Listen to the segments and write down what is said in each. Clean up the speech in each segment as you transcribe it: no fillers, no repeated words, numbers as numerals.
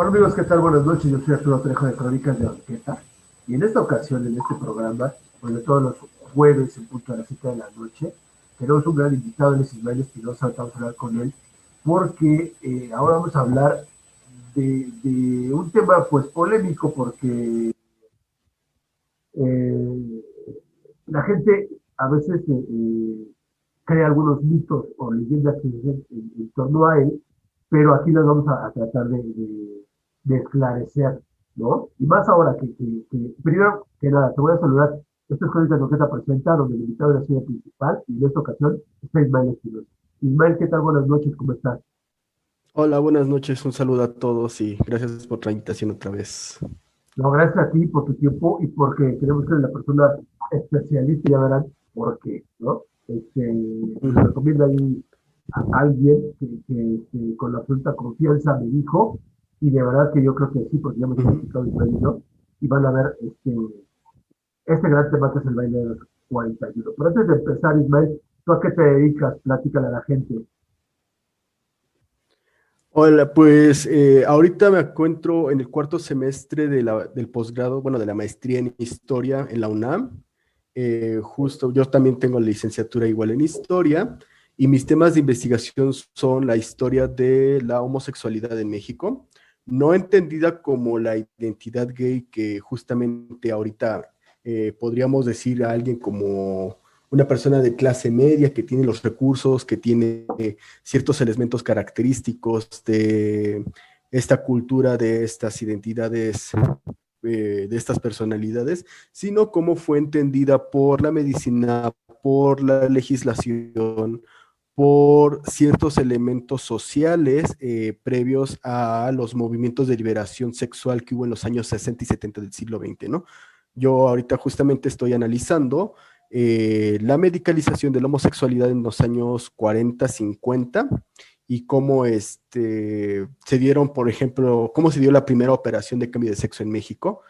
Hola amigos, ¿qué tal? Buenas noches, yo soy Arturo Trejo de Crónicas de Banqueta y en esta ocasión, en este programa, donde todos los jueves en punto a las 7 de la noche, tenemos un gran invitado, él es Ismael Espinosa, vamos a hablar con él porque ahora vamos a hablar de un tema pues polémico porque eh, la gente a veces crea algunos mitos o leyendas que dicen en torno a él, pero aquí las vamos a tratar de esclarecer, ¿no? Y más ahora primero que nada, te voy a saludar. Esto es Crónicas Roqueta presenta, donde el invitado es la ciudad principal, y en esta ocasión está Ismael Espinosa. Ismael, ¿qué tal? Buenas noches, ¿cómo estás? Hola, buenas noches, un saludo a todos y gracias por la invitación otra vez. No, gracias a ti por tu tiempo y porque queremos que eres la persona especialista, ya verán por qué, ¿no? Nos Ujú, recomienda ahí a alguien que con la absoluta confianza me dijo, y de verdad que yo creo que sí, porque ya hemos ujú. platicado Ismael y yo, y van a ver este gran tema que es el baile de los 41. Pero antes de empezar, Ismael, ¿tú a qué te dedicas? Platícale a la gente. Hola, pues ahorita me encuentro en el cuarto semestre del posgrado, bueno, de la maestría en historia en la UNAM. Justo, yo también tengo licenciatura igual en historia y mis temas de investigación son la historia de la homosexualidad en México, no entendida como la identidad gay que justamente ahorita podríamos decir a alguien como una persona de clase media que tiene los recursos, que tiene ciertos elementos característicos de esta cultura, de estas identidades, de estas personalidades, sino cómo fue entendida por la medicina, por la legislación, por ciertos elementos sociales previos a los movimientos de liberación sexual que hubo en los años 60 y 70 del siglo XX, ¿no? Yo ahorita justamente estoy analizando la medicalización de la homosexualidad en los años 40, 50 y cómo se dieron, por ejemplo, cómo se dio la primera operación de cambio de sexo en México,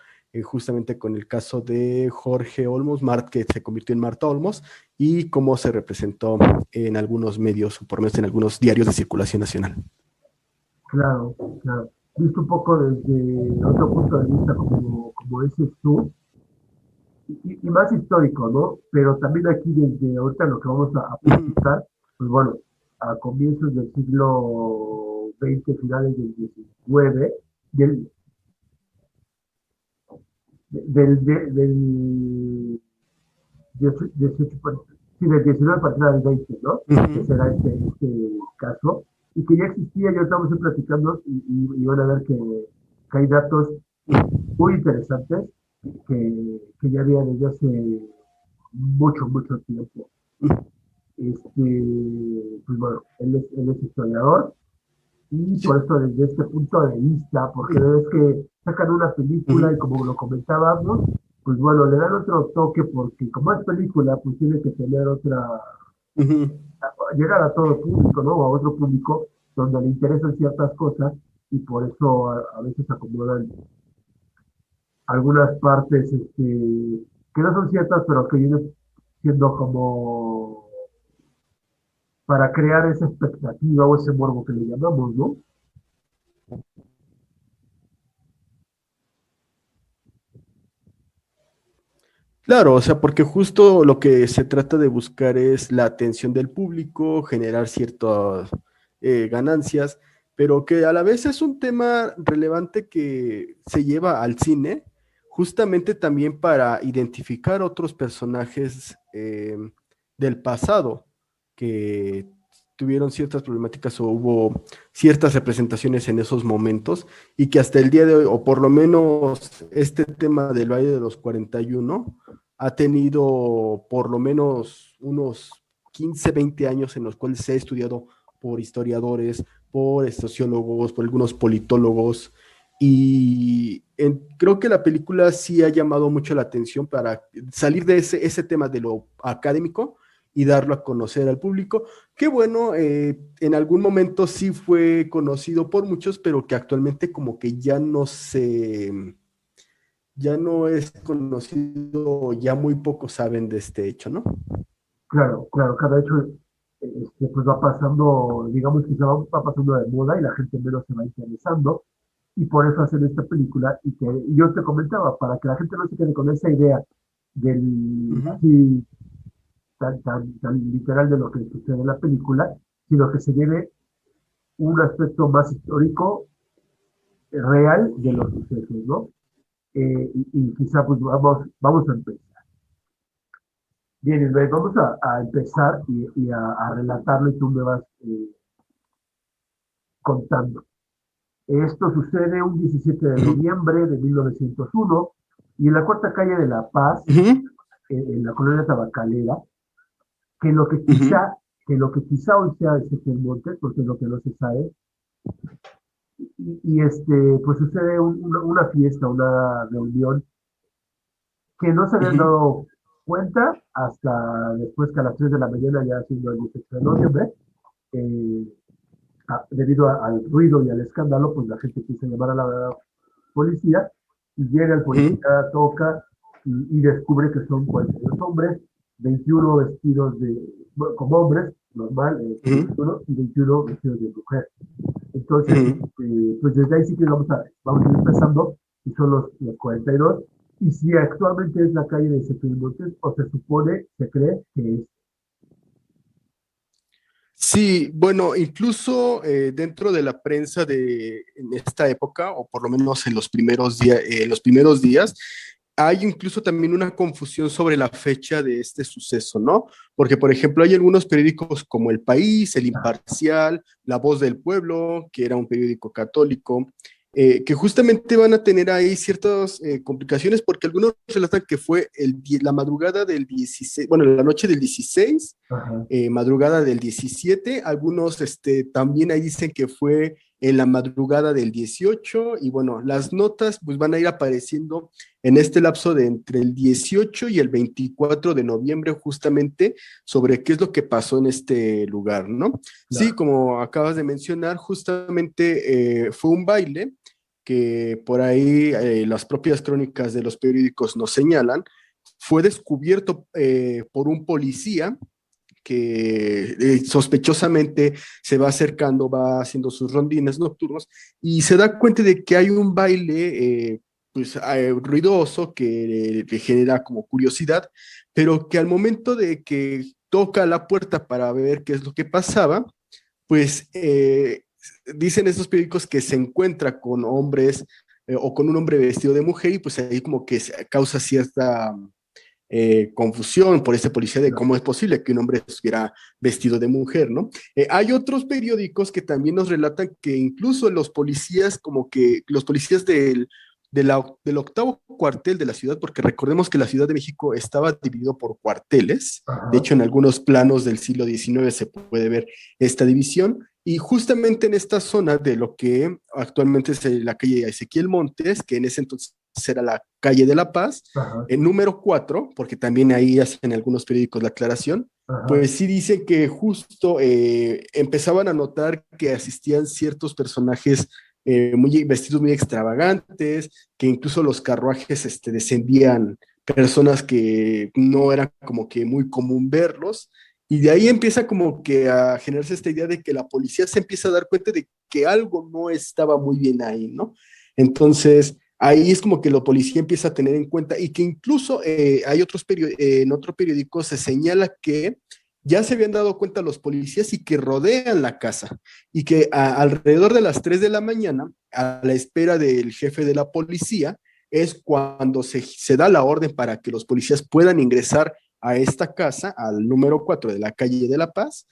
justamente con el caso de Jorge Olmos, que se convirtió en Marta Olmos, y cómo se representó en algunos medios, o por lo menos en algunos diarios de circulación nacional. Claro, claro. Visto un poco desde otro punto de vista, como dices tú, y más histórico, ¿no? Pero también aquí desde ahorita lo que vamos a Ujú, platicar, pues bueno, a comienzos del siglo XX, finales del XIX, del, del 18, sí, del 19 para atrás del 20, ¿no? Que ujú. será este caso, y que ya existía, ya estamos platicando, y van a ver que hay datos muy interesantes que ya había desde hace mucho, mucho tiempo. Pues bueno, él es historiador y Sí, por esto desde este punto de vista, porque ves que sacan una película y ujú, como lo comentábamos, pues bueno, le dan otro toque porque como es película, pues tiene que tener ujú. llegar a todo público, ¿no? O a otro público donde le interesan ciertas cosas y por eso a veces acomodan algunas partes que no son ciertas, pero que vienen siendo como para crear esa expectativa o ese morbo que le llamamos, ¿no? Claro, o sea, porque justo lo que se trata de buscar es la atención del público, generar ciertas ganancias, pero que a la vez es un tema relevante que se lleva al cine, justamente también para identificar otros personajes del pasado que tuvieron ciertas problemáticas o hubo ciertas representaciones en esos momentos y que hasta el día de hoy, o por lo menos este tema del Valle de los 41, ha tenido por lo menos unos 15, 20 años en los cuales se ha estudiado por historiadores, por sociólogos, por algunos politólogos, y creo que la película sí ha llamado mucho la atención para salir de ese tema de lo académico y darlo a conocer al público. Qué bueno, en algún momento sí fue conocido por muchos, pero que actualmente como que ya no es conocido, ya muy pocos saben de este hecho, ¿no? Claro, claro, cada hecho pues va pasando, digamos que va pasando de moda y la gente menos se va interesando. y por eso hacen esta película, y yo te comentaba, para que la gente no se quede con esa idea del, Ujú, así, tan literal de lo que sucede en la película, sino que se lleve un aspecto más histórico, real de los sucesos, ¿no? Y quizá pues vamos a empezar. Bien, Ismael, vamos a empezar y a relatarlo y tú me vas contando. Esto sucede un 17 de ujú, noviembre de 1901 y en la cuarta calle de La Paz, ujú, en la colonia tabacalera, que lo que ujú, quizá, que lo que quizá hoy sea Ezequiel Montes, porque es lo que no se sabe, pues sucede una fiesta, una reunión que no se habían ujú, dado cuenta hasta después que a las 3 de la mañana, ya siendo el 18 de noviembre, eh, debido al ruido y al escándalo, pues la gente quiso llamar a la policía y llega el ujú, policía, toca y descubre que son 42 hombres, 21 vestidos bueno, como hombres, normal, ujú, 21, y 21 vestidos de mujer. Entonces, ujú. pues desde ahí sí que vamos a ir empezando, y son los 42. Y si actualmente es la calle de Cepil Montes, o se supone, se cree que es. Sí, bueno, incluso dentro de la prensa de en esta época, o por lo menos en los primeros días, hay incluso también una confusión sobre la fecha de este suceso, ¿no? Porque, por ejemplo, hay algunos periódicos como El País, El Ah, Imparcial, La Voz del Pueblo, que era un periódico católico, que justamente van a tener ahí ciertas complicaciones porque algunos relatan que fue la madrugada del 16, bueno, la noche del 16, ajá, madrugada del 17, algunos también ahí dicen que fue en la madrugada del 18 y bueno, las notas pues van a ir apareciendo en este lapso de entre el 18 y el 24 de noviembre justamente sobre qué es lo que pasó en este lugar, ¿no? Sí, claro, como acabas de mencionar, justamente fue un baile que por ahí las propias crónicas de los periódicos nos señalan, fue descubierto por un policía que sospechosamente se va acercando, va haciendo sus rondines nocturnos y se da cuenta de que hay un baile pues, ruidoso que le genera como curiosidad, pero que al momento de que toca la puerta para ver qué es lo que pasaba, pues dicen estos periódicos que se encuentra con hombres o con un hombre vestido de mujer y pues ahí como que causa cierta confusión por este policía de claro. cómo es posible que un hombre estuviera vestido de mujer, ¿no? Hay otros periódicos que también nos relatan que incluso los policías, como que los policías del octavo cuartel de la ciudad, porque recordemos que la Ciudad de México estaba dividido por cuarteles, de Ajá, hecho en algunos planos del siglo XIX se puede ver esta división, y justamente en esta zona de lo que actualmente es la calle Ezequiel Montes, que en ese entonces era la calle de La Paz, ajá, el número 4, porque también ahí hacen algunos periódicos la aclaración, ajá, pues sí dice que justo empezaban a notar que asistían ciertos personajes vestidos muy extravagantes, que incluso los carruajes descendían personas que no era como que muy común verlos, y de ahí empieza como que a generarse esta idea de que la policía se empieza a dar cuenta de que algo no estaba muy bien ahí, ¿no? Entonces, ahí es como que la policía empieza a tener en cuenta y que incluso hay en otro periódico se señala que ya se habían dado cuenta los policías y que rodean la casa y que alrededor de las 3 de la mañana, a la espera del jefe de la policía, es cuando se da la orden para que los policías puedan ingresar a esta casa, al número 4 de la calle de La Paz,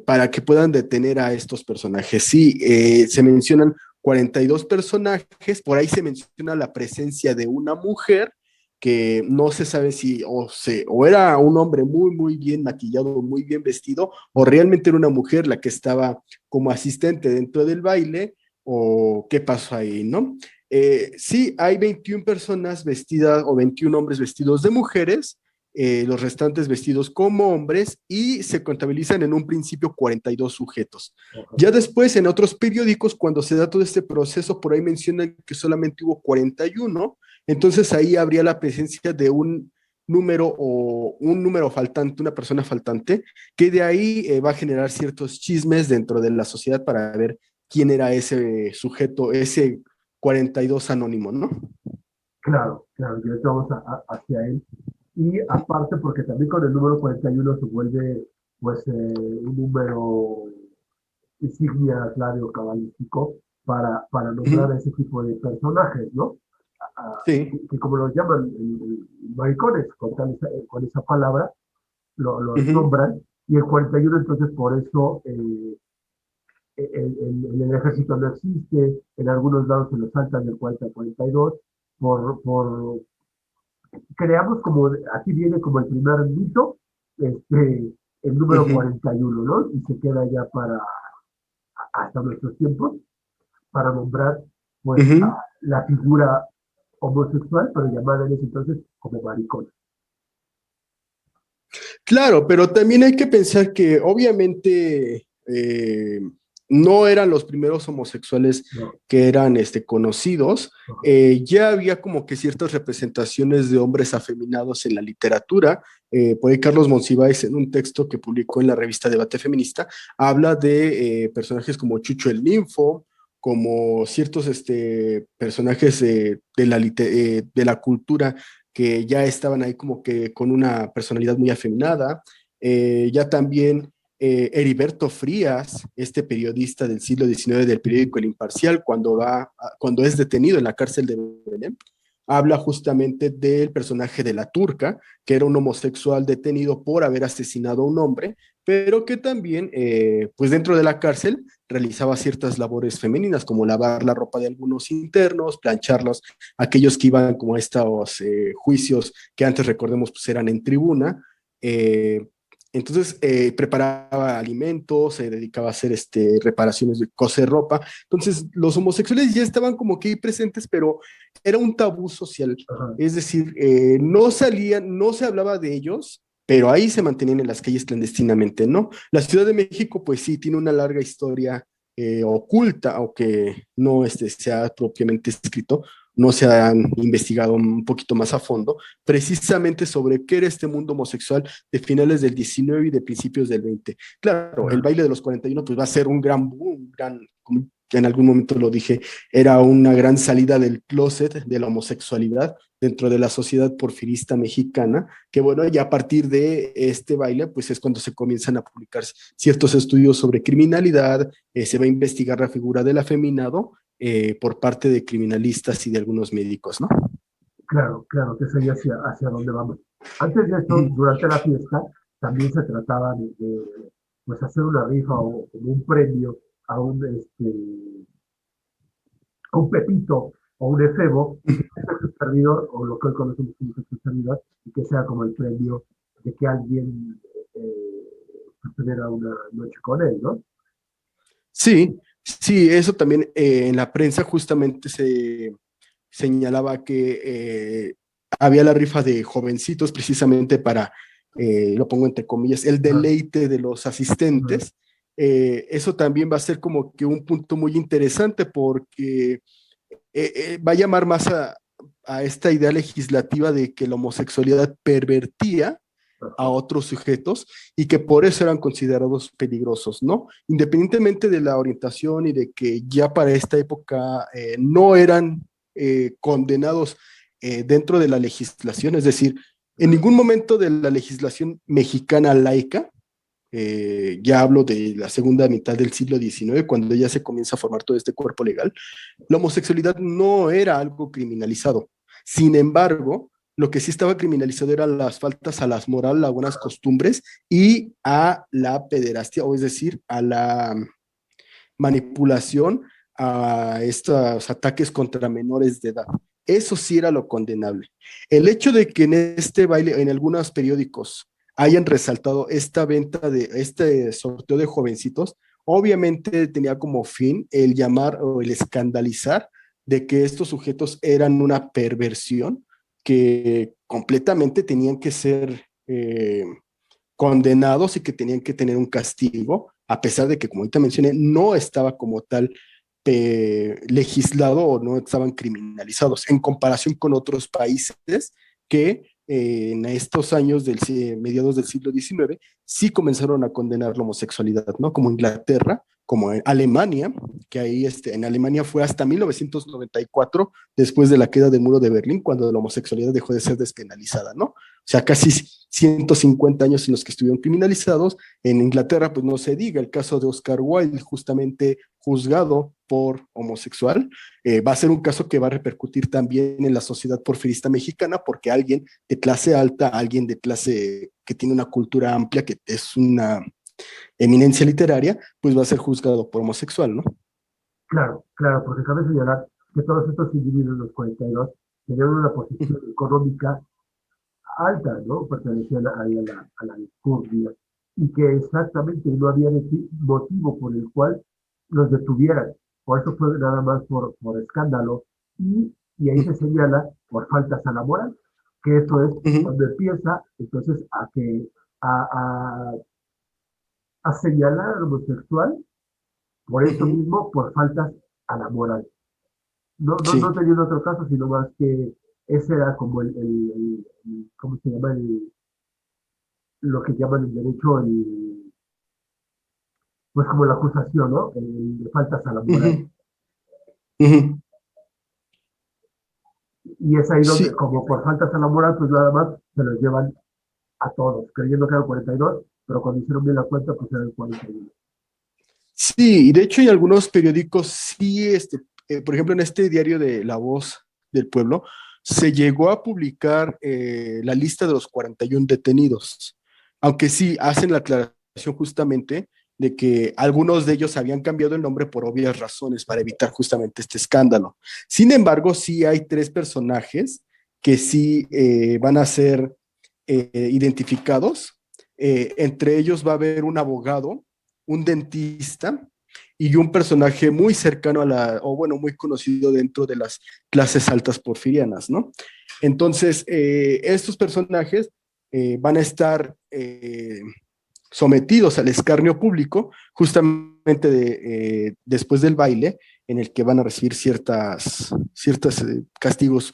para que puedan detener a estos personajes. Sí, se mencionan 42 personajes, por ahí se menciona la presencia de una mujer que no se sabe si o era un hombre muy, muy bien maquillado, muy bien vestido, o realmente era una mujer la que estaba como asistente dentro del baile, o qué pasó ahí, ¿no? Sí, hay 21 personas vestidas o 21 hombres vestidos de mujeres, los restantes vestidos como hombres y se contabilizan en un principio 42 sujetos. ajá, Ya después, en otros periódicos, cuando se da todo este proceso, por ahí mencionan que solamente hubo 41, entonces ahí habría la presencia de un número faltante, una persona faltante, que de ahí va a generar ciertos chismes dentro de la sociedad para ver quién era ese sujeto, ese 42 Anónimo, ¿no? Claro, claro, ya estamos hacia él. Y aparte, porque también con el número 41 se vuelve pues un número insignia, clave cabalístico para nombrar Ujú. a ese tipo de personajes, ¿no? Sí. Que como los llaman maricones, con esa palabra, los Ujú. nombran. Y el 41 entonces por eso en el ejército no existe, en algunos lados se lo saltan del 40 al 42, por creamos como, aquí viene como el primer mito, el número Ujú. 41, ¿no? Y se queda ya hasta nuestros tiempos, para nombrar, pues, Ujú. a la figura homosexual, pero llamada en ese entonces como maricón. Claro, pero también hay que pensar que obviamente no eran los primeros homosexuales No, que eran conocidos. no, Ya había como que ciertas representaciones de hombres afeminados en la literatura. Por ahí Carlos Monsiváis, en un texto que publicó en la revista Debate Feminista, habla de personajes como Chucho el Ninfo, como ciertos personajes de la cultura que ya estaban ahí como que con una personalidad muy afeminada. Ya también Heriberto Frías, este periodista del siglo XIX del periódico El Imparcial, cuando es detenido en la cárcel de Belén, habla justamente del personaje de la turca, que era un homosexual detenido por haber asesinado a un hombre, pero que también, pues dentro de la cárcel, realizaba ciertas labores femeninas, como lavar la ropa de algunos internos, plancharlos, aquellos que iban como a estos juicios que antes, recordemos, pues eran en tribuna. Eh, entonces, preparaba alimentos, se dedicaba a hacer reparaciones de coser ropa. Entonces, los homosexuales ya estaban como que ahí presentes, pero era un tabú social. ajá, Es decir, no salían, no se hablaba de ellos, pero ahí se mantenían en las calles clandestinamente, ¿no? La Ciudad de México, pues sí, tiene una larga historia oculta, aunque no se ha propiamente escrito, no se han investigado un poquito más a fondo, precisamente sobre qué era este mundo homosexual de finales del 19 y de principios del 20. Claro, el ajá, baile de los 41 pues va a ser un gran boom, un gran, como en algún momento lo dije, era una gran salida del closet de la homosexualidad dentro de la sociedad porfirista mexicana, que bueno, ya a partir de este baile, pues es cuando se comienzan a publicar ciertos estudios sobre criminalidad, se va a investigar la figura del afeminado por parte de criminalistas y de algunos médicos, ¿no? claro, claro, que sería hacia dónde vamos. Antes de Uh eso, -huh. durante la fiesta, también se trataba pues hacer una rifa o como un premio a a un pepito o un efebo, y que sea su servidor, o lo que hoy conocemos como su servidor, y que sea como el premio de que alguien tuviera una noche con él, ¿no? Sí, sí, eso también en la prensa justamente se señalaba que había la rifa de jovencitos precisamente para, lo pongo entre comillas, el Ajá, deleite de los ajá, asistentes. Eso también va a ser como que un punto muy interesante porque va a llamar más a esta idea legislativa de que la homosexualidad pervertía a ajá, otros sujetos y que por eso eran considerados peligrosos, ¿no? Independientemente de la orientación y de que ya para esta época no eran condenados dentro de la legislación, es decir, en ningún momento de la legislación mexicana laica, ya hablo de la segunda mitad del siglo XIX, cuando ya se comienza a formar todo este cuerpo legal, la homosexualidad no era algo criminalizado. Sin embargo, lo que sí estaba criminalizado eran las faltas a las moral, a buenas costumbres y a la pederastia, o es decir, a la manipulación, a estos ataques contra menores de edad. Eso sí era lo condenable. El hecho de que en este baile, en algunos periódicos, hayan resaltado esta venta de este sorteo de jovencitos, obviamente tenía como fin el llamar o el escandalizar de que estos sujetos eran una perversión que completamente tenían que ser condenados y que tenían que tener un castigo, a pesar de que, como ahorita mencioné, no estaba como tal legislado o no estaban criminalizados en comparación con otros países que en estos años mediados del siglo XIX sí comenzaron a condenar la homosexualidad, ¿no? Como Inglaterra, como en Alemania, que ahí en Alemania fue hasta 1994, después de la queda del muro de Berlín, cuando la homosexualidad dejó de ser despenalizada, ¿no? O sea, casi 150 años en los que estuvieron criminalizados. En Inglaterra, pues no se diga, el caso de Oscar Wilde, justamente juzgado por homosexual, va a ser un caso que va a repercutir también en la sociedad porfirista mexicana, porque alguien de clase alta, alguien de clase que tiene una cultura amplia, que es una eminencia literaria, pues va a ser juzgado por homosexual, ¿no? Claro, claro, porque cabe señalar que todos estos individuos, los 42, tenían una posición económica alta, ¿no? Pertenecían a la discordia, y que exactamente no había motivo por el cual los detuvieran. Por eso fue nada más por escándalo, y ahí se señala por faltas a la moral, que eso es Uh -huh. cuando empieza entonces a, a señalar al homosexual por Uh eso -huh. mismo, por faltas a la moral. No Sí. tenía otro caso, sino más que ese era como ¿cómo se llama? Lo que llaman en derecho, pues como la acusación, ¿no? De faltas a la Uh moral. -huh. Uh -huh. Y es ahí donde, Sí, como por faltas a la moral, pues nada más se los llevan a todos, creyendo que eran 42, pero cuando hicieron bien la cuenta, pues eran 41. sí, y de hecho en algunos periódicos sí, por ejemplo en este diario de La Voz del Pueblo, se llegó a publicar la lista de los 41 detenidos, aunque sí hacen la aclaración justamente de que algunos de ellos habían cambiado el nombre por obvias razones para evitar justamente este escándalo. Sin embargo, sí hay tres personajes que sí van a ser identificados. Entre ellos va a haber un abogado, un dentista y un personaje muy cercano a o bueno, muy conocido dentro de las clases altas porfirianas, ¿no? Entonces, estos personajes van a estar sometidos al escarnio público justamente después del baile, en el que van a recibir ciertas castigos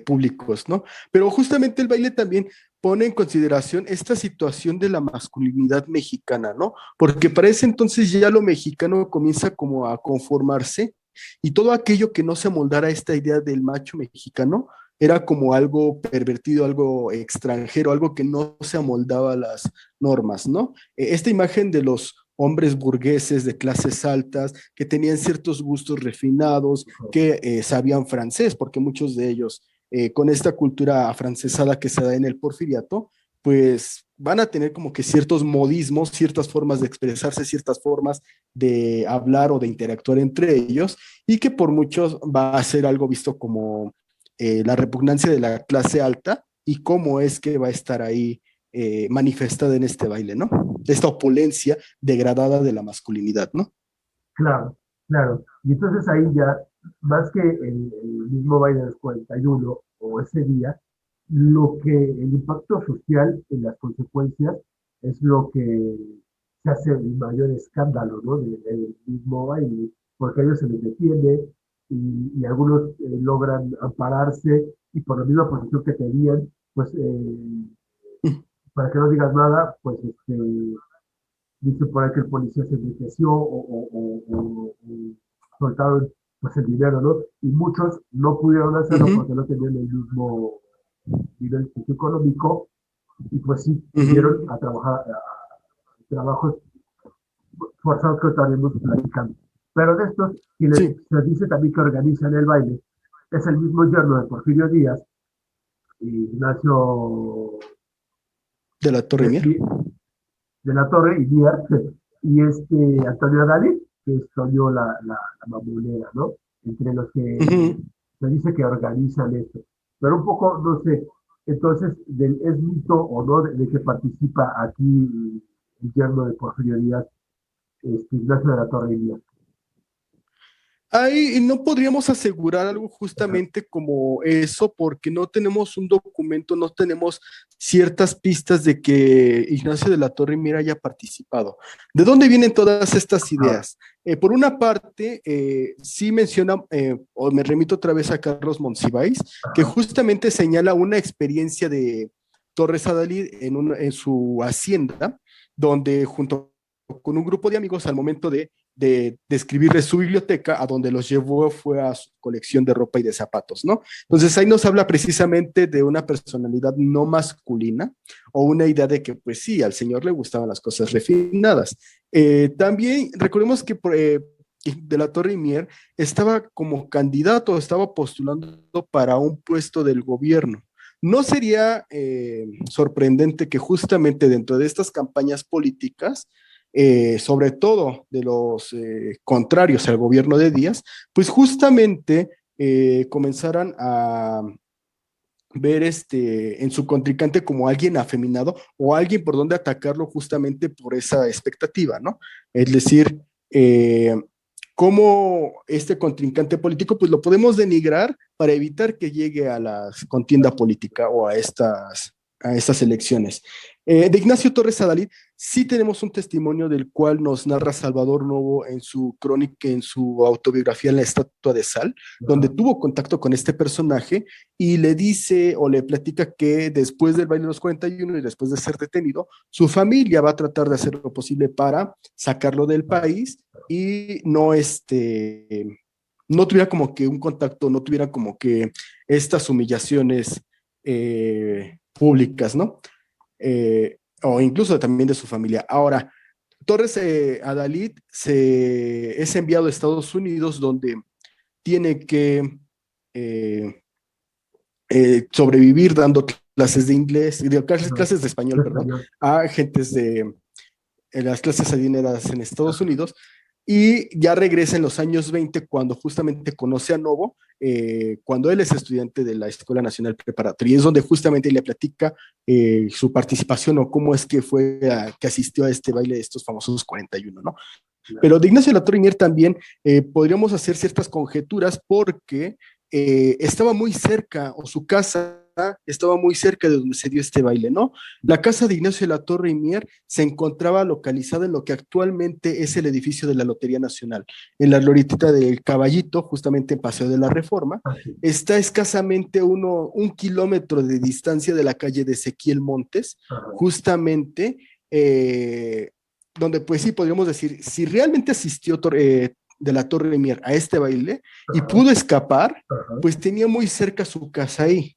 públicos, ¿no? Pero justamente el baile también pone en consideración esta situación de la masculinidad mexicana, ¿no? Porque para ese entonces ya lo mexicano comienza como a conformarse y todo aquello que no se amoldara a esta idea del macho mexicano era como algo pervertido, algo extranjero, algo que no se amoldaba a las normas, ¿no? Esta imagen de los hombres burgueses de clases altas que tenían ciertos gustos refinados, que sabían francés, porque muchos de ellos, con esta cultura afrancesada que se da en el porfiriato, pues van a tener como que ciertos modismos, ciertas formas de expresarse, ciertas formas de hablar o de interactuar entre ellos, y que por muchos va a ser algo visto como la repugnancia de la clase alta y cómo es que va a estar ahí manifestada en este baile, ¿no? Esta opulencia degradada de la masculinidad, ¿no? Claro, claro. Y entonces ahí ya, más que el mismo baile del 41 o ese día, lo que el impacto social en las consecuencias es lo que se hace el mayor escándalo, ¿no? Del mismo baile, porque a ellos se les detiene, y algunos logran ampararse, y por la misma posición que tenían, pues para que no digas nada, pues dice por ahí que el policía se enriqueció, o soltaron pues el dinero, ¿no? Y muchos no pudieron Uh hacerlo -huh, porque no tenían el mismo nivel socioeconómico, y pues sí, uh tuvieron -huh, a trabajar trabajos forzados, que estaremos platicando. Pero de estos, quienes sí, se dice también que organizan el baile, es el mismo yerno de Porfirio Díaz, Ignacio de la Torre de, Mier. de la Torre y Díaz, y Antonio Adali, que es Toño la Mamonera, ¿no? Entre los Uh que -huh. se dice que organizan esto. Pero un poco, no sé, entonces, ¿es mito o no de que participa aquí el yerno de Porfirio Díaz, Ignacio de la Torre y Díaz? Ahí no podríamos asegurar algo Ajá. justamente como eso porque no tenemos un documento, no tenemos ciertas pistas de que Ignacio de la Torre Mier haya participado. ¿De dónde vienen todas estas Ajá. ideas? Por una parte, sí menciona, o me remito otra vez a Carlos Monsiváis, que Ajá. justamente señala una experiencia de Torres Adalid en su hacienda, donde junto con un grupo de amigos al momento de describirles su biblioteca, a donde los llevó fue a su colección de ropa y de zapatos, ¿no? Entonces ahí nos habla precisamente de una personalidad no masculina o una idea de que, pues sí, al señor le gustaban las cosas refinadas. También recordemos que de la Torre Mier estaba como candidato, estaba postulando para un puesto del gobierno. No sería sorprendente que justamente dentro de estas campañas políticas, sobre todo de los contrarios al gobierno de Díaz, pues justamente comenzaran a ver en su contrincante como alguien afeminado o alguien por donde atacarlo justamente por esa expectativa, ¿no? Es decir, eh, cómo este contrincante político, pues lo podemos denigrar para evitar que llegue a la contienda política o a estas elecciones. De Ignacio Torres Adalid, sí tenemos un testimonio del cual nos narra Salvador Novo en su crónica, en su autobiografía, La Estatua de Sal, donde tuvo contacto con este personaje y le dice o le platica que después del baile de los 41 y después de ser detenido, su familia va a tratar de hacer lo posible para sacarlo del país y no tuviera como que un contacto, no tuviera como que estas humillaciones públicas, ¿no? O incluso también de su familia. Ahora, Torres Adalid es enviado a Estados Unidos donde tiene que sobrevivir dando clases de inglés, clases de español, perdón, a agentes de las clases adineras en Estados Unidos, y ya regresa en los años 20 cuando justamente conoce a Novo, cuando él es estudiante de la Escuela Nacional Preparatoria, y es donde justamente le platica su participación o cómo es que que asistió a este baile de estos famosos 41, ¿no? Pero de Ignacio de la Torre Mier también podríamos hacer ciertas conjeturas porque estaba muy cerca, o su casa estaba muy cerca de donde se dio este baile, ¿no? La casa de Ignacio de la Torre Mier se encontraba localizada en lo que actualmente es el edificio de la Lotería Nacional, en la glorietita del Caballito, justamente en Paseo de la Reforma. Está escasamente un kilómetro de distancia de la calle de Ezequiel Montes, justamente donde pues sí podríamos decir, si realmente asistió de la Torre Mier a este baile y pudo escapar, pues tenía muy cerca su casa ahí.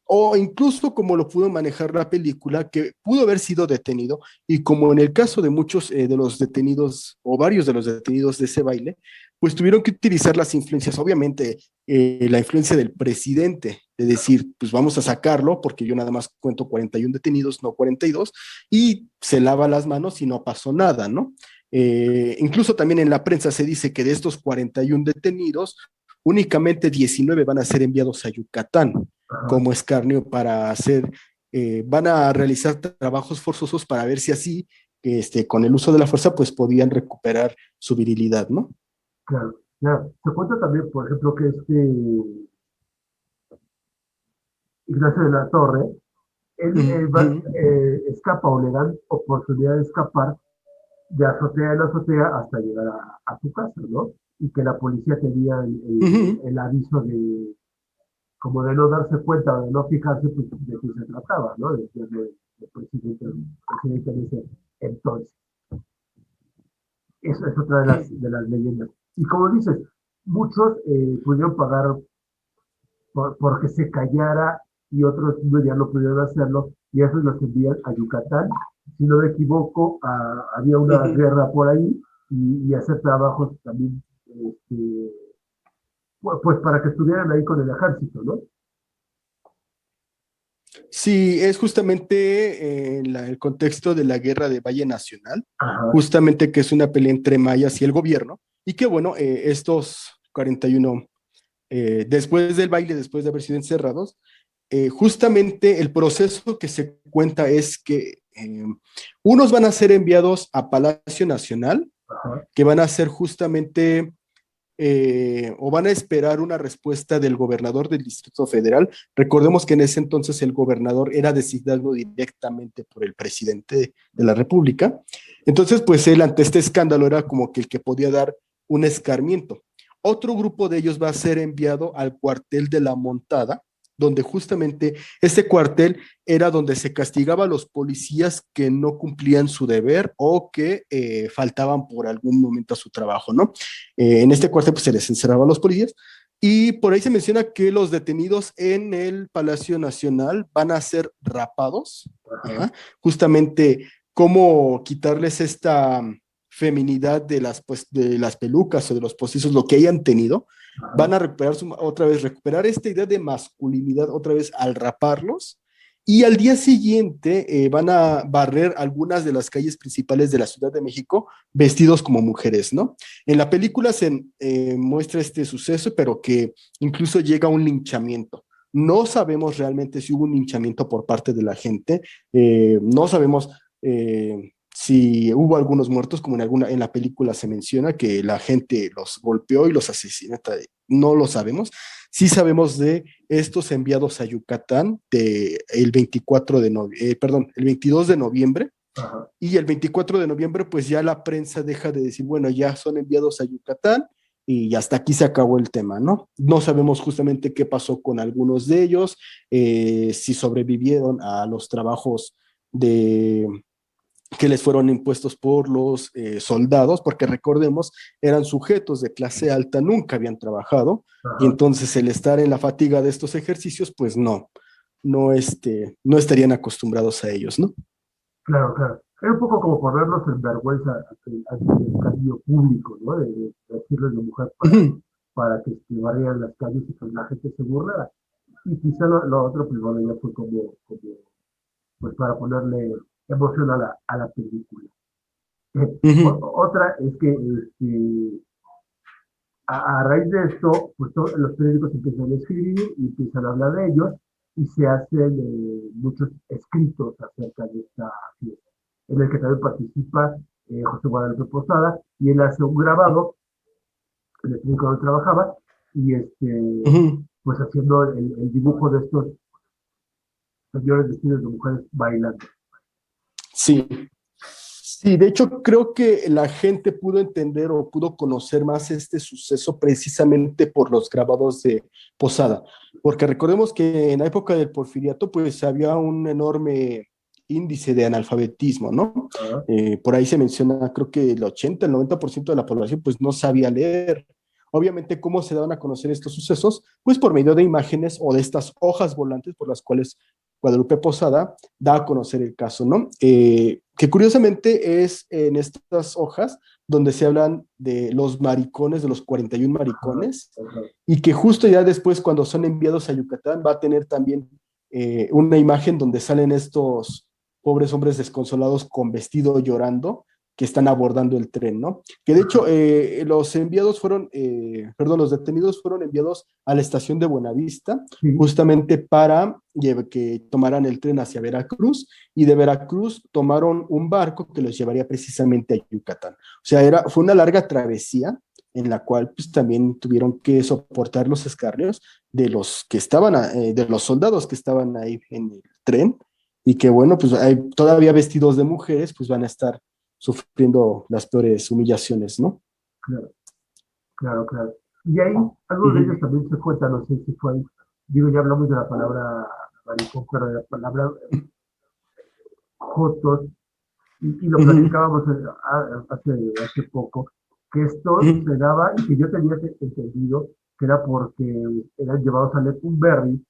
O incluso como lo pudo manejar la película, que pudo haber sido detenido, y como en el caso de muchos de los detenidos, o varios de los detenidos de ese baile, pues tuvieron que utilizar las influencias, obviamente la influencia del presidente, de decir, pues vamos a sacarlo, porque yo nada más cuento 41 detenidos, no 42, y se lava las manos y no pasó nada, ¿no? Incluso también en la prensa se dice que de estos 41 detenidos, únicamente 19 van a ser enviados a Yucatán como escarnio para van a realizar trabajos forzosos para ver si así, con el uso de la fuerza, pues podían recuperar su virilidad, ¿no? Claro, claro. Se cuenta también, por ejemplo, que Ignacio de la Torre, escapa o le dan oportunidad de escapar de azotea en azotea hasta llegar a su casa, ¿no? Y que la policía tenía el aviso de, como de no darse cuenta o de no fijarse pues, de qué se trataba, ¿no? De presidente en ese entonces. Eso es otra de las leyendas. Y como dices, muchos pudieron pagar porque se callara y otros ya no pudieron hacerlo, y eso los envían a Yucatán. Si no me equivoco, había una guerra por ahí y hacer trabajos también, pues para que estuvieran ahí con el ejército, ¿no? Sí, es justamente el contexto de la guerra de Valle Nacional, justamente que es una pelea entre mayas y el gobierno, y que bueno, estos 41, después del baile, después de haber sido encerrados, justamente el proceso que se cuenta es que unos van a ser enviados a Palacio Nacional, que van a ser justamente o van a esperar una respuesta del gobernador del Distrito Federal. Recordemos que en ese entonces el gobernador era designado directamente por el presidente de la República. Entonces, pues él ante este escándalo era como que el que podía dar un escarmiento. Otro grupo de ellos va a ser enviado al cuartel de la Montada, donde justamente este cuartel era donde se castigaba a los policías que no cumplían su deber o que faltaban por algún momento a su trabajo, ¿no? En este cuartel pues, se les encerraba a los policías y por ahí se menciona que los detenidos en el Palacio Nacional van a ser rapados, ajá, justamente cómo quitarles esta feminidad de las pelucas o de los postizos, lo que hayan tenido, van a recuperar otra vez, recuperar esta idea de masculinidad otra vez al raparlos, y al día siguiente van a barrer algunas de las calles principales de la Ciudad de México vestidos como mujeres, ¿no? En la película se muestra este suceso, pero que incluso llega a un linchamiento. No sabemos realmente si hubo un linchamiento por parte de la gente, no sabemos si hubo algunos muertos, como en la película se menciona que la gente los golpeó y los asesinó, no lo sabemos. Sí sabemos de estos enviados a Yucatán el 24 de perdón, el 22 de noviembre, Ajá. y el 24 de noviembre pues ya la prensa deja de decir, bueno, ya son enviados a Yucatán y hasta aquí se acabó el tema, ¿no? No sabemos justamente qué pasó con algunos de ellos, si sobrevivieron a los trabajos de que les fueron impuestos por los soldados, porque recordemos, eran sujetos de clase alta, nunca habían trabajado, y Ajá. entonces el estar en la fatiga de estos ejercicios, pues no estarían acostumbrados a ellos, ¿no? Claro, claro. Era un poco como ponerlos en vergüenza ante el cambio público, ¿no? De decirles de mujer para que barrieran las calles y que la gente se burlara. Y quizá lo otro, pues bueno, ya fue pues para ponerle emoción a la película. Otra es que a raíz de esto, pues los periódicos empiezan a escribir y empiezan a hablar de ellos y se hacen muchos escritos acerca de esta fiesta, en el que también participa José Guadalupe Posada y él hace un grabado en el clínico donde trabajaba y pues haciendo el dibujo de estos señores vestidos de mujeres bailando. Sí, sí, de hecho creo que la gente pudo entender o pudo conocer más este suceso precisamente por los grabados de Posada, porque recordemos que en la época del Porfiriato pues había un enorme índice de analfabetismo, ¿no? ¿Ah? Por ahí se menciona, creo que el 80, el 90% de la población pues no sabía leer. Obviamente, ¿cómo se daban a conocer estos sucesos? Pues por medio de imágenes o de estas hojas volantes por las cuales Guadalupe Posada da a conocer el caso, ¿no? Que curiosamente es en estas hojas donde se hablan de los maricones, de los 41 Ajá, maricones, ajá. y que justo ya después cuando son enviados a Yucatán va a tener también una imagen donde salen estos pobres hombres desconsolados con vestido llorando que están abordando el tren, ¿no? Que de hecho los detenidos fueron enviados a la estación de Buenavista Sí, justamente para que tomaran el tren hacia Veracruz, y de Veracruz tomaron un barco que los llevaría precisamente a Yucatán. O sea, fue una larga travesía en la cual pues también tuvieron que soportar los escarnios de los que estaban, de los soldados que estaban ahí en el tren, y que bueno, pues todavía vestidos de mujeres, pues van a estar sufriendo las peores humillaciones, ¿no? claro, claro, claro. Y ahí, algunos de ellos Ujú, también se cuentan, no sé si fue ahí, digo, ya hablamos de la palabra maricón, pero de la palabra jotos, y lo ujú, platicábamos hace poco, que esto ujú, se daba, y que yo tenía entendido, que era porque eran llevados a Lecumberri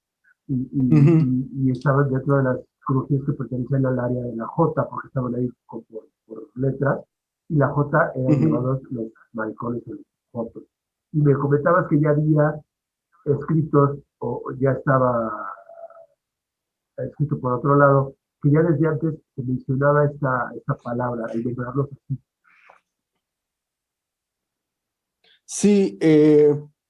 ujú, y estaban dentro de las crujías que pertenecían al área de la J, porque estaban ahí por letras, y la J eran ujú. llamados los maricones o los jotos. Y me comentabas que ya había escritos, o ya estaba escrito por otro lado, que ya desde antes se mencionaba esta palabra, el nombrarlos así. Sí,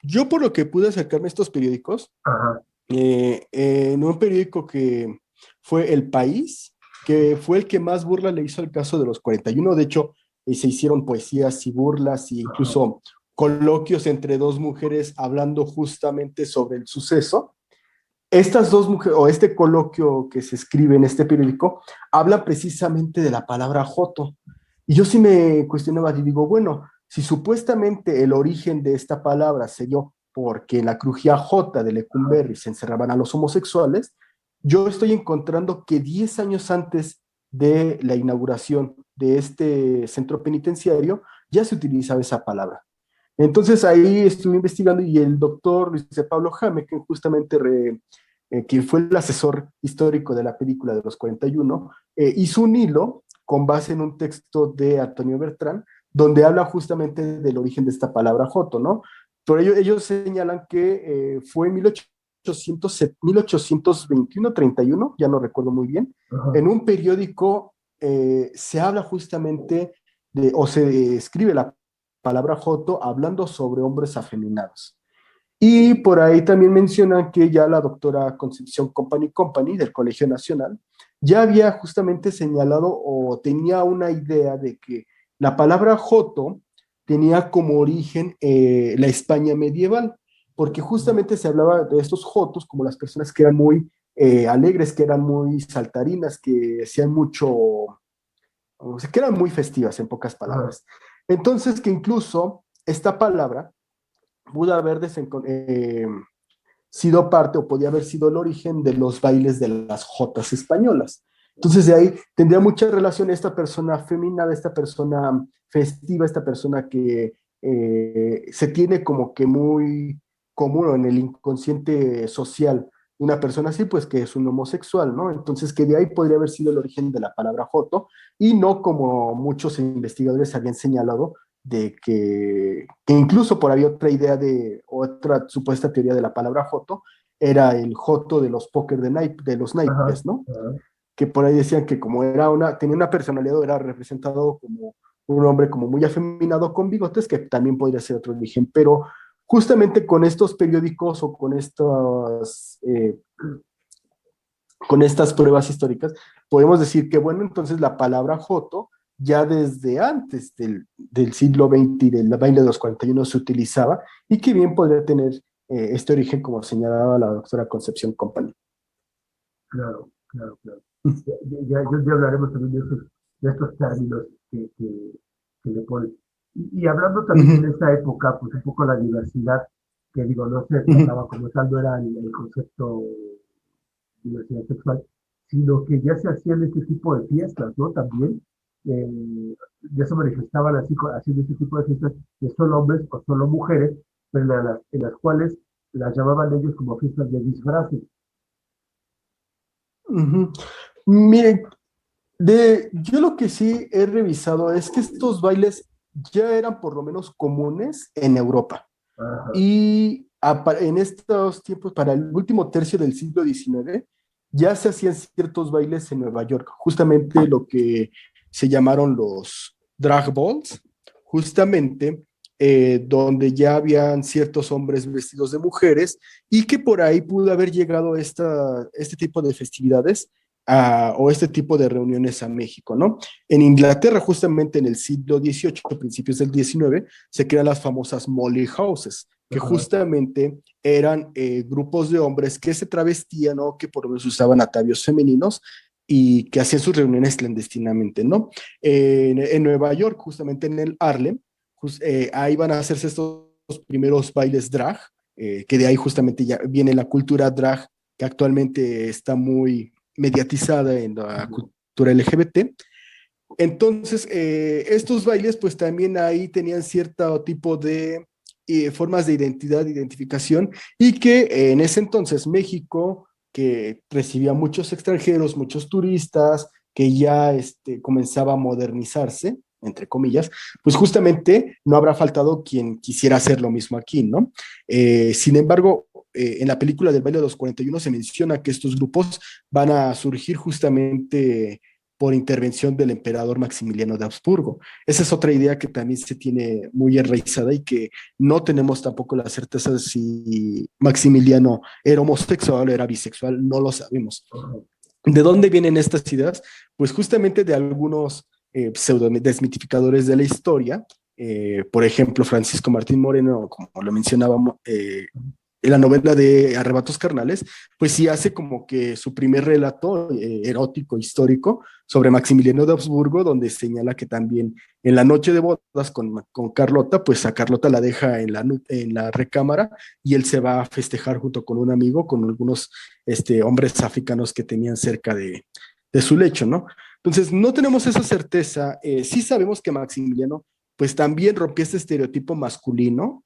yo por lo que pude acercarme a estos periódicos, Ajá, en un periódico que fue El País, que fue el que más burla le hizo al caso de los 41. De hecho, se hicieron poesías y burlas e ajá, incluso coloquios entre dos mujeres hablando justamente sobre el suceso. Estas dos mujeres, o este coloquio que se escribe en este periódico, habla precisamente de la palabra joto. Y yo sí me cuestionaba y digo, bueno, si supuestamente el origen de esta palabra se dio porque en la crujía J de Lecumberri se encerraban a los homosexuales, yo estoy encontrando que 10 años antes de la inauguración de este centro penitenciario ya se utilizaba esa palabra. Entonces ahí estuve investigando y el doctor Luis de Pablo Jame, que justamente quien fue el asesor histórico de la película de los 41, hizo un hilo con base en un texto de Antonio Bertrán, donde habla justamente del origen de esta palabra joto, ¿no? Por ello, ellos señalan que fue en 1821-31, ya no recuerdo muy bien, Ajá. en un periódico se habla justamente de, o se escribe la palabra joto hablando sobre hombres afeminados. Y por ahí también mencionan que ya la doctora Concepción Company del Colegio Nacional ya había justamente señalado o tenía una idea de que la palabra joto tenía como origen la España medieval, porque justamente se hablaba de estos jotos como las personas que eran muy alegres, que eran muy saltarinas, que hacían mucho, o sea, que eran muy festivas en pocas Ajá. palabras. Entonces que incluso esta palabra pudo haber sido parte o podía haber sido el origen de los bailes de las jotas españolas. Entonces de ahí tendría mucha relación esta persona femenina, esta persona festiva, esta persona que se tiene como que muy común en el inconsciente social. Una persona así, pues que es un homosexual, ¿no? Entonces que de ahí podría haber sido el origen de la palabra joto y no como muchos investigadores habían señalado, de que incluso por ahí otra idea de otra supuesta teoría de la palabra joto era el joto de los póker de los Ajá. naipes, ¿no? Ajá. Que por ahí decían que como tenía una personalidad, era representado como un hombre como muy afeminado con bigotes, que también podría ser otro origen, pero justamente con estos periódicos o con estas pruebas históricas, podemos decir que, bueno, entonces la palabra joto ya desde antes del siglo XX y del baile de los 41 se utilizaba y que bien podría tener este origen como señalaba la doctora Concepción Company. Claro, claro, claro. Ya hablaremos también de estos términos que le ponen. Y hablando también en Ujú, esta época, pues un poco la diversidad, que digo, no se ujú, trataba como tal, no era el concepto diversidad sexual, sino que ya se hacían este tipo de fiestas, ¿no? También ya se manifestaban así, haciendo este tipo de fiestas de solo hombres o solo mujeres, pero en las cuales las llamaban ellos como fiestas de disfraces. ujú. Miren, yo lo que sí he revisado es que estos bailes ya eran por lo menos comunes en Europa. Ajá. Y en estos tiempos, para el último tercio del siglo XIX, ya se hacían ciertos bailes en Nueva York, justamente lo que se llamaron los drag balls, justamente donde ya habían ciertos hombres vestidos de mujeres y que por ahí pudo haber llegado este tipo de festividades o este tipo de reuniones a México, ¿no? En Inglaterra, justamente en el siglo XVIII, principios del XIX, se crean las famosas Molly Houses, que Ajá. justamente eran grupos de hombres que se travestían o que por lo menos usaban atavios femeninos y que hacían sus reuniones clandestinamente, ¿no? En Nueva York, justamente en el Harlem, ahí van a hacerse estos primeros bailes drag, que de ahí justamente ya viene la cultura drag, que actualmente está muy mediatizada en la cultura LGBT. Entonces, estos bailes pues también ahí tenían cierto tipo de formas de identidad, de identificación, y que en ese entonces México, que recibía muchos extranjeros, muchos turistas, que ya comenzaba a modernizarse, entre comillas, pues justamente no habrá faltado quien quisiera hacer lo mismo aquí, ¿no? Sin embargo, en la película del baile de los 41 se menciona que estos grupos van a surgir justamente por intervención del emperador Maximiliano de Habsburgo. Esa es otra idea que también se tiene muy enraizada y que no tenemos tampoco la certeza de si Maximiliano era homosexual o era bisexual, no lo sabemos. Ajá. ¿De dónde vienen estas ideas? Pues justamente de algunos pseudo desmitificadores de la historia, por ejemplo, Francisco Martín Moreno, como lo mencionábamos, la novela de Arrebatos Carnales, pues sí hace como que su primer relato erótico, histórico, sobre Maximiliano de Habsburgo, donde señala que también en la noche de bodas con Carlota, pues a Carlota la deja en la recámara y él se va a festejar junto con un amigo, con algunos hombres africanos que tenían cerca de su lecho, ¿no? Entonces, no tenemos esa certeza. Sí sabemos que Maximiliano, pues también rompió este estereotipo masculino,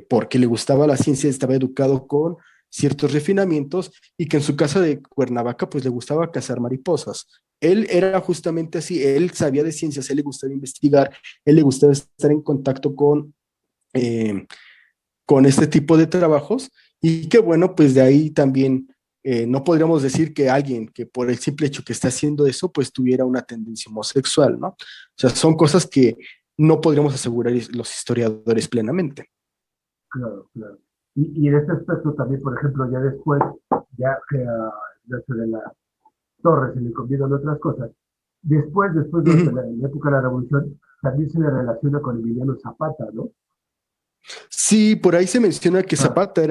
porque le gustaba la ciencia, estaba educado con ciertos refinamientos y que en su casa de Cuernavaca, pues le gustaba cazar mariposas. Él era justamente así, él sabía de ciencias, él le gustaba investigar, él le gustaba estar en contacto eh, con este tipo de trabajos y que bueno, pues de ahí también no podríamos decir que alguien que por el simple hecho que está haciendo eso, pues tuviera una tendencia homosexual, ¿no? O sea, son cosas que no podríamos asegurar los historiadores plenamente. Claro, claro. Y en este aspecto también, por ejemplo, ya después, ya que dentro de la torre se le combinan otras cosas, después durante Ujú. la época de la Revolución, también se le relaciona con Emiliano Zapata, ¿no? Sí, por ahí se menciona que Ah, Zapata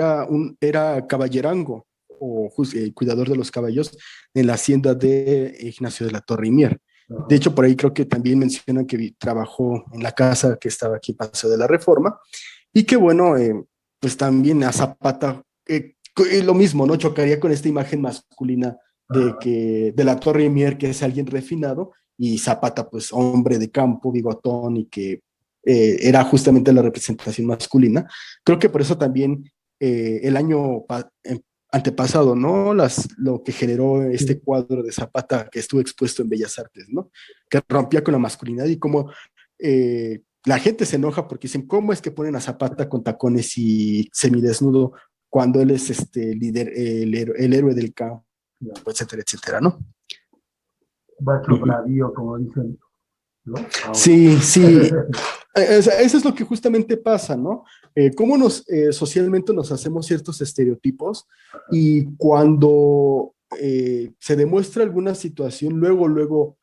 era caballerango o cuidador de los caballos en la hacienda de Ignacio de la Torre y Mier. De ajá, hecho, por ahí creo que también mencionan que trabajó en la casa que estaba aquí en Paseo de la Reforma y que bueno, pues también a Zapata, lo mismo, ¿no? Chocaría con esta imagen masculina ajá, de la Torre y Mier, que es alguien refinado, y Zapata, pues hombre de campo, bigotón y que era justamente la representación masculina. Creo que por eso también el año antepasado, ¿no? Lo que generó este sí, cuadro de Zapata que estuvo expuesto en Bellas Artes, ¿no? Que rompía con la masculinidad y como la gente se enoja porque dicen, ¿cómo es que ponen a Zapata con tacones y semidesnudo cuando él es líder, el héroe del campo, claro. etcétera, etcétera, ¿no? Macho Uh -huh. bravío, como dicen, ¿no? Ahora. Sí, sí, eso es lo que justamente pasa, ¿no? Cómo socialmente nos hacemos ciertos estereotipos y cuando se demuestra alguna situación, luego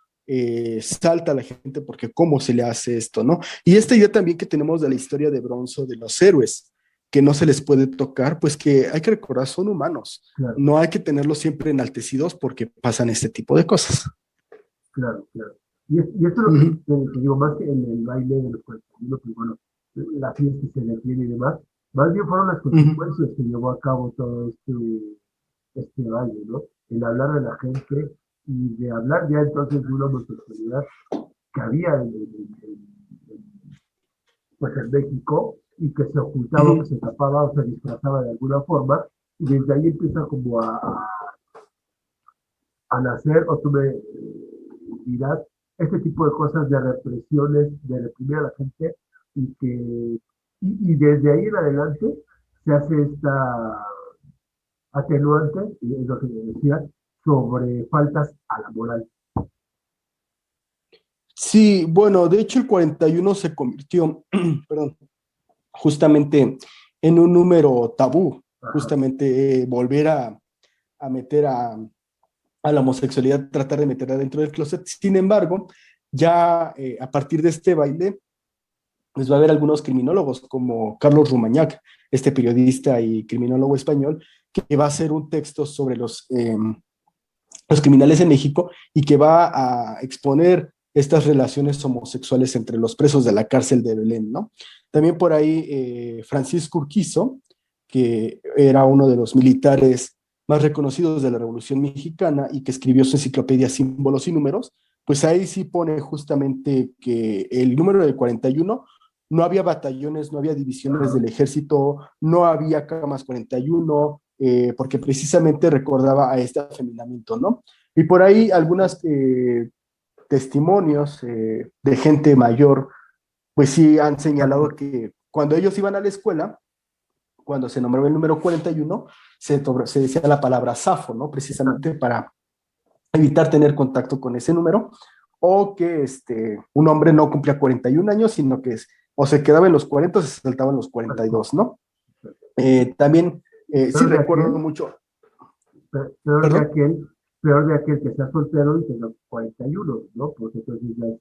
salta a la gente porque cómo se le hace esto, ¿no? Y esta idea también que tenemos de la historia de Bronzo, de los héroes, que no se les puede tocar, pues que hay que recordar, son humanos, Claro, no hay que tenerlos siempre enaltecidos porque pasan este tipo de cosas. claro, claro. Y esto es Uh lo que -huh. te digo, más que en el baile de los 41, que bueno, la fiesta se detiene y demás, más bien fueron las Uh -huh. consecuencias que llevó a cabo todo este baile, ¿no? El hablar de la gente y de hablar ya entonces de una homosexualidad que había pues en México y que se Uh ocultaba, que -huh. se tapaba o se disfrazaba de alguna forma, y desde ahí empieza como a nacer, o tú me dirás, este tipo de cosas de represiones, de reprimir a la gente, y desde ahí en adelante se hace esta atenuante, y es lo que me decía, sobre faltas a la moral. Sí, bueno, de hecho el 41 se convirtió, perdón, justamente en un número tabú, Ajá, justamente volver a meter a la homosexualidad, tratar de meterla dentro del closet. Sin embargo, ya a partir de este baile, pues va a haber algunos criminólogos como Carlos Rumañac, este periodista y criminólogo español, que va a hacer un texto sobre los criminales en México y que va a exponer estas relaciones homosexuales entre los presos de la cárcel de Belén, ¿no? También por ahí Francisco Urquizo, que era uno de los militares más reconocidos de la Revolución Mexicana y que escribió su enciclopedia Símbolos y Números, pues ahí sí pone justamente que el número del 41 no había batallones, no había divisiones ajá, del ejército, no había camas 41, porque precisamente recordaba a este afeminamiento, ¿no? Y por ahí algunos testimonios de gente mayor, pues sí han señalado que cuando ellos iban a la escuela, cuando se nombró el número 41, se decía la palabra Safo, ¿no? Precisamente para evitar tener contacto con ese número, o que un hombre no cumplía 41 años, sino que o se quedaba en los 40 o se saltaban los 42, ¿no? También, sí peor de recuerdo aquel, mucho, peor de perdón. aquel, peor de aquel que sea soltero y tenga 41, ¿no? Porque entonces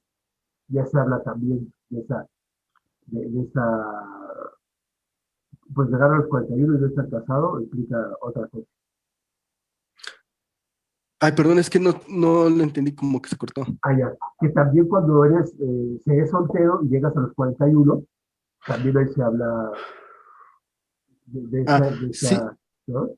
ya se habla también de esa pues llegar a los 41 y no estar casado implica otra cosa. Ay, perdón, es que no lo entendí, como que se cortó. Allá, que también cuando se es soltero y llegas a los 41, también ahí se habla Ah, de sí, esa, ¿no?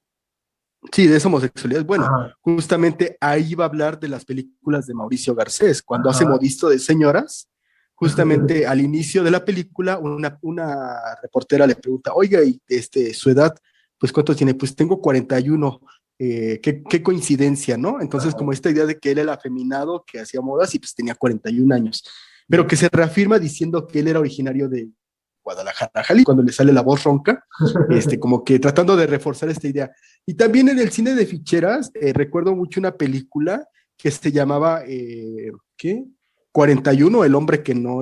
sí, de esa homosexualidad. Bueno, Ajá, justamente ahí va a hablar de las películas de Mauricio Garcés, cuando hace ajá. Modisto de señoras. Justamente al inicio de la película, una reportera le pregunta, oiga, y su edad, pues ¿cuánto tiene? Pues tengo 41. Qué coincidencia, ¿no? Entonces, Ajá, como esta idea de que él era afeminado, que hacía modas y pues tenía 41 años, pero sí. que se reafirma diciendo que él era originario de Guadalajara, Jalisco, cuando le sale la voz ronca, como que tratando de reforzar esta idea. Y también en el cine de ficheras, recuerdo mucho una película que se llamaba, ¿qué? 41, el hombre que no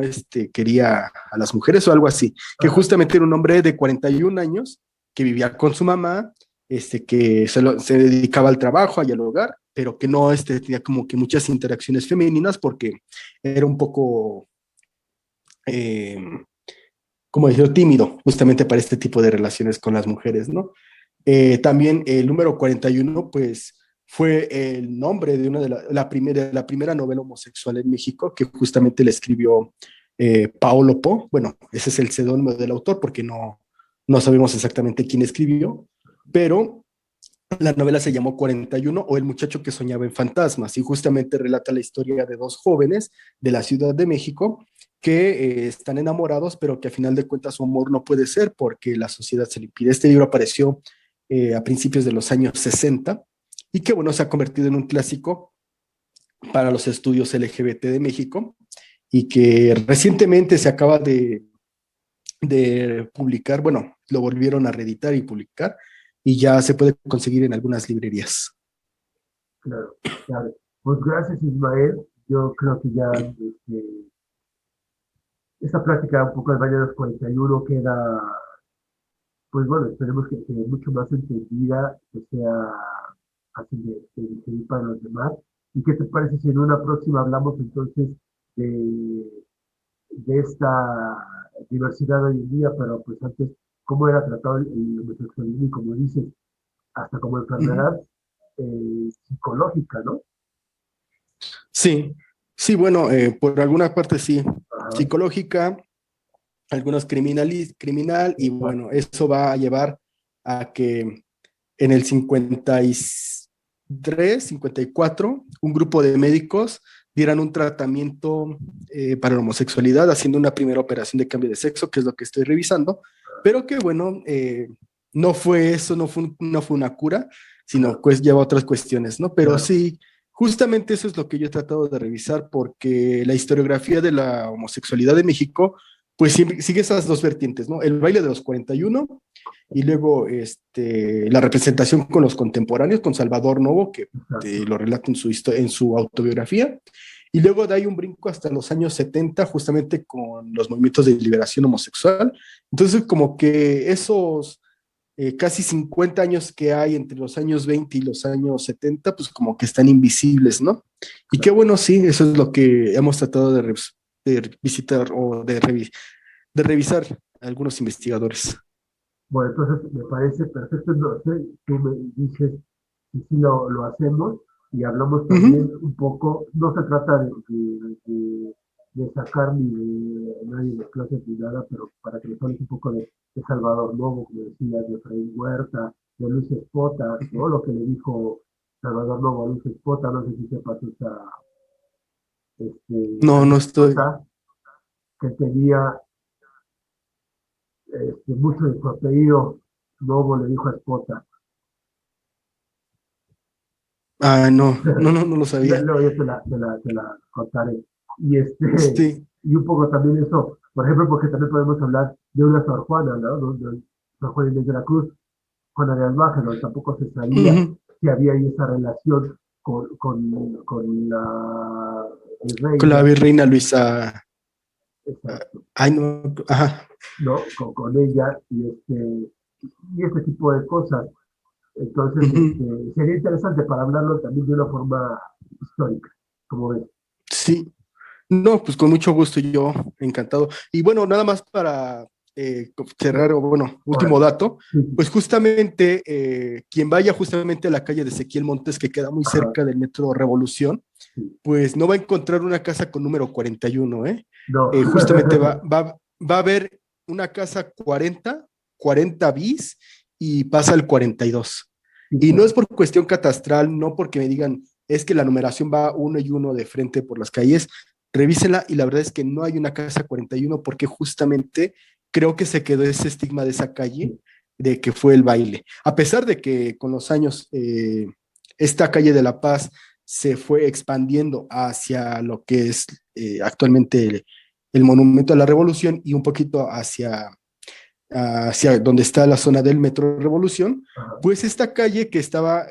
quería a las mujeres o algo así, que Ajá, justamente era un hombre de 41 años que vivía con su mamá, que se dedicaba al trabajo y al hogar, pero que no tenía como que muchas interacciones femeninas porque era un poco, eh, como decirlo, tímido justamente para este tipo de relaciones con las mujeres, ¿no? También el número 41, pues fue el nombre de una la primera novela homosexual en México, que justamente le escribió Paolo Po. Bueno, ese es el seudónimo del autor porque no sabemos exactamente quién escribió, pero la novela se llamó 41 o El muchacho que soñaba en fantasmas y justamente relata la historia de dos jóvenes de la Ciudad de México que están enamorados, pero que a final de cuentas su amor no puede ser porque la sociedad se le impide. Este libro apareció a principios de los años 60 y que bueno, se ha convertido en un clásico para los estudios LGBT de México y que recientemente se acaba de publicar, bueno, lo volvieron a reeditar y publicar y ya se puede conseguir en algunas librerías. claro, claro. Pues gracias, Ismael. Yo creo que ya esta plática un poco del Valle de los 41 queda, pues bueno, esperemos que mucho más entendida, que sea así de digerir para los demás. ¿Y qué te parece si en una próxima hablamos entonces de, de esta diversidad hoy en día, pero pues antes, cómo era tratado el homosexualismo y como dices, hasta como Ujú. enfermedad psicológica, ¿no? Sí, sí, bueno, por alguna parte sí, Ajá, psicológica, algunos criminal, y exacto. bueno, eso va a llevar a que en el 53, 54, un grupo de médicos dieran un tratamiento para la homosexualidad, haciendo una primera operación de cambio de sexo, que es lo que estoy revisando, pero que bueno, no fue eso, no fue una cura, sino Claro, pues lleva otras cuestiones, ¿no? Pero claro. sí, justamente eso es lo que yo he tratado de revisar, porque la historiografía de la homosexualidad de México, pues sigue esas dos vertientes, ¿no? El baile de los 41 y luego la representación con los contemporáneos, con Salvador Novo, que Exacto. lo relata en su autobiografía, y luego de ahí un brinco hasta los años 70, justamente con los movimientos de liberación homosexual. Entonces, como que esos casi 50 años que hay entre los años 20 y los años 70, pues como que están invisibles, ¿no? Y qué bueno, sí, eso es lo que hemos tratado de visitar o de revisar algunos investigadores. Bueno, entonces me parece perfecto. No sé, tú me dices si sí lo hacemos y hablamos Uh también -huh, un poco, no se trata de sacar ni de nadie de clases ni nada, pero para que nos hables un poco de Salvador Novo, como decías, de Freddy Huerta, de Luis Espota, uh ¿no? -huh. Lo que le dijo Salvador Novo a Luis Espota, no sé si sepas esa No, no estoy. anécdota que tenía mucho de su apellido, Novo le dijo a Espota. Ah, no lo sabía. Luego yo te la contaré. Y, Sí. y un poco también eso, por ejemplo, porque también podemos hablar de una Sor Juana, ¿no? De Sor Juana Inés de la Cruz, Juana de Almágero, tampoco se Uh sabía -huh. si había ahí esa relación con la Con la reina, virreina Luisa. exacto, Ay, no. Ajá. ¿no? Con ella y este tipo de cosas. Entonces, Uh -huh. sería interesante para hablarlo también de una forma histórica, como ves. Sí. No, pues con mucho gusto, yo encantado. Y bueno, nada más para cerrar, o bueno, último Órale. dato, Sí, sí. pues justamente quien vaya justamente a la calle de Ezequiel Montes, que queda muy Ajá, cerca del Metro Revolución, sí. pues no va a encontrar una casa con número 41, ¿eh? No. Justamente va a haber una casa 40 bis y pasa al 42. Sí, Y no es claro. por cuestión catastral, no porque me digan, es que la numeración va uno y uno de frente por las calles, revísenla y la verdad es que no hay una casa 41 porque justamente creo que se quedó ese estigma de esa calle Sí, de que fue el baile. A pesar de que con los años esta calle de La Paz se fue expandiendo hacia lo que es actualmente el Monumento a la Revolución y un poquito hacia donde está la zona del Metro Revolución, ajá. pues esta calle que estaba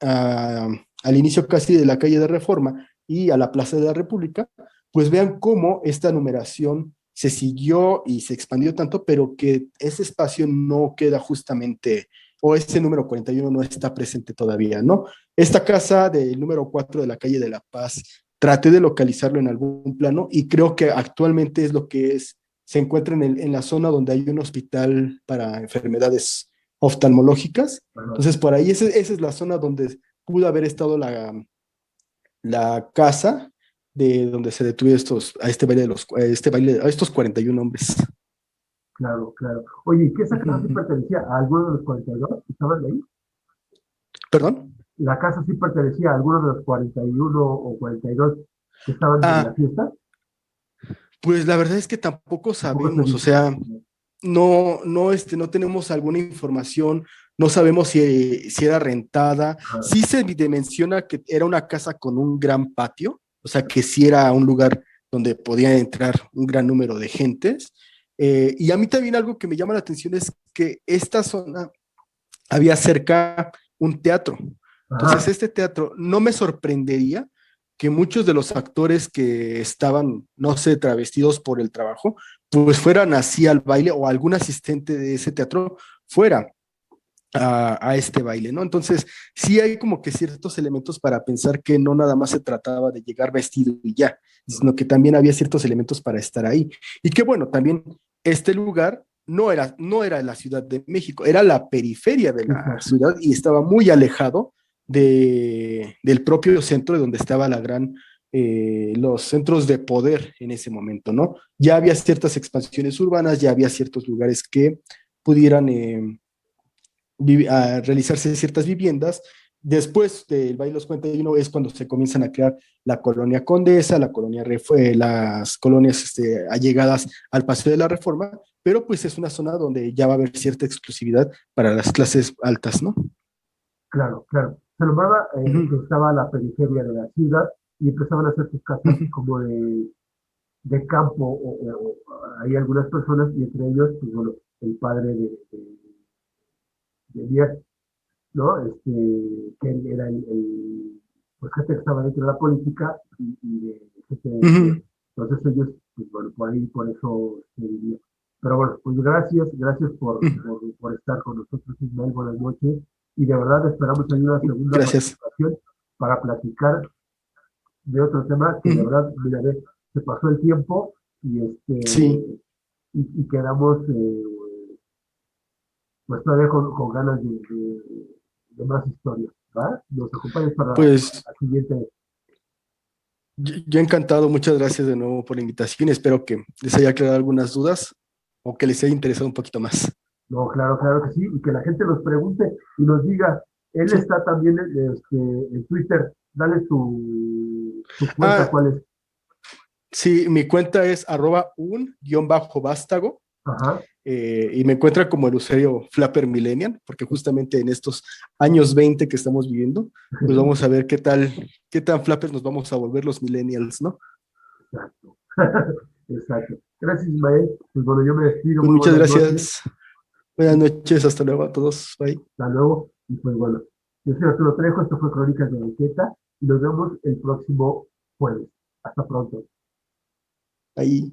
al inicio casi de la calle de Reforma y a la Plaza de la República, pues vean cómo esta numeración se siguió y se expandió tanto, pero que ese espacio no queda justamente, o ese número 41 no está presente todavía, ¿no? Esta casa del número 4 de la calle de La Paz, traté de localizarlo en algún plano y creo que actualmente es lo que es se encuentra en la zona donde hay un hospital para enfermedades oftalmológicas. Ajá. Entonces, por ahí esa es la zona donde pudo haber estado la casa de donde se detuvieron a este baile a estos 41 hombres. Claro, claro. Oye, ¿y qué esa casa sí Ujú. pertenecía a alguno de los 42 que estaban ahí? ¿Perdón? ¿La casa sí pertenecía a alguno de los 41 o 42 que estaban en la Ah, fiesta? pues la verdad es que tampoco Tampoco se sabemos, o dice. sea, no tenemos alguna información, no sabemos si era rentada. Ajá. Sí se menciona que era una casa con un gran patio, o sea, que sí era un lugar donde podía entrar un gran número de gentes. Y a mí también algo que me llama la atención es que esta zona había cerca un teatro. Entonces, Ajá. este teatro no me sorprendería que muchos de los actores que estaban, no sé, travestidos por el trabajo, pues fueran así al baile o algún asistente de ese teatro fuera a este baile, ¿no? Entonces, sí hay como que ciertos elementos para pensar que no nada más se trataba de llegar vestido y ya, sino que también había ciertos elementos para estar ahí. Y que bueno, también este lugar no era la Ciudad de México, era la periferia de la Exacto. ciudad y estaba muy alejado del propio centro de donde estaba los centros de poder en ese momento, ¿no? Ya había ciertas expansiones urbanas, ya había ciertos lugares que pudieran a realizarse ciertas viviendas. Después del baile de los 41 es cuando se comienzan a crear la colonia Condesa, las colonias allegadas al Paseo de la Reforma, pero pues es una zona donde ya va a haber cierta exclusividad para las clases altas, ¿no? Claro, claro. Se nombraba Uh -huh, que estaba a la periferia de la ciudad y empezaban a hacer sus uh casas -huh, como de campo, hay algunas personas, y entre ellos, pues bueno, el padre de Díaz, ¿no? Que él era pues, gente que estaba dentro de la política y de gente uh de poder. -huh. Entonces ellos, pues bueno, por ahí, por eso se diría. Pero bueno, pues gracias por estar con nosotros, Ismael, buenas noches. Y de verdad esperamos tener una segunda Gracias. participación para platicar de otro tema que Uh de -huh. verdad, mira, se pasó el tiempo y Sí, y quedamos pues todavía con ganas de más historias, ¿va? Nos acompañas para pues la siguiente. yo encantado, muchas gracias de nuevo por la invitación. Espero que les haya aclarado algunas dudas o que les haya interesado un poquito más. No, claro, claro que sí, y que la gente nos pregunte y nos diga, él Sí. está también en Twitter, dale tu cuenta, Ah, ¿cuál es? sí, mi cuenta es @un_vástago Ajá, y me encuentra como el usuario Flapper Millennial, porque justamente en estos años 20 que estamos viviendo, pues vamos a ver qué tan flappers nos vamos a volver los millennials, ¿no? exacto, exacto. Gracias, Ismael. Pues bueno, yo me despido, Pues muy muchas buenas noches, gracias. Buenas noches, hasta luego a todos. Bye. hasta luego, y pues bueno, yo soy Arturo Trejo, esto fue Crónicas de Banqueta, y nos vemos el próximo jueves. Hasta pronto. Ahí.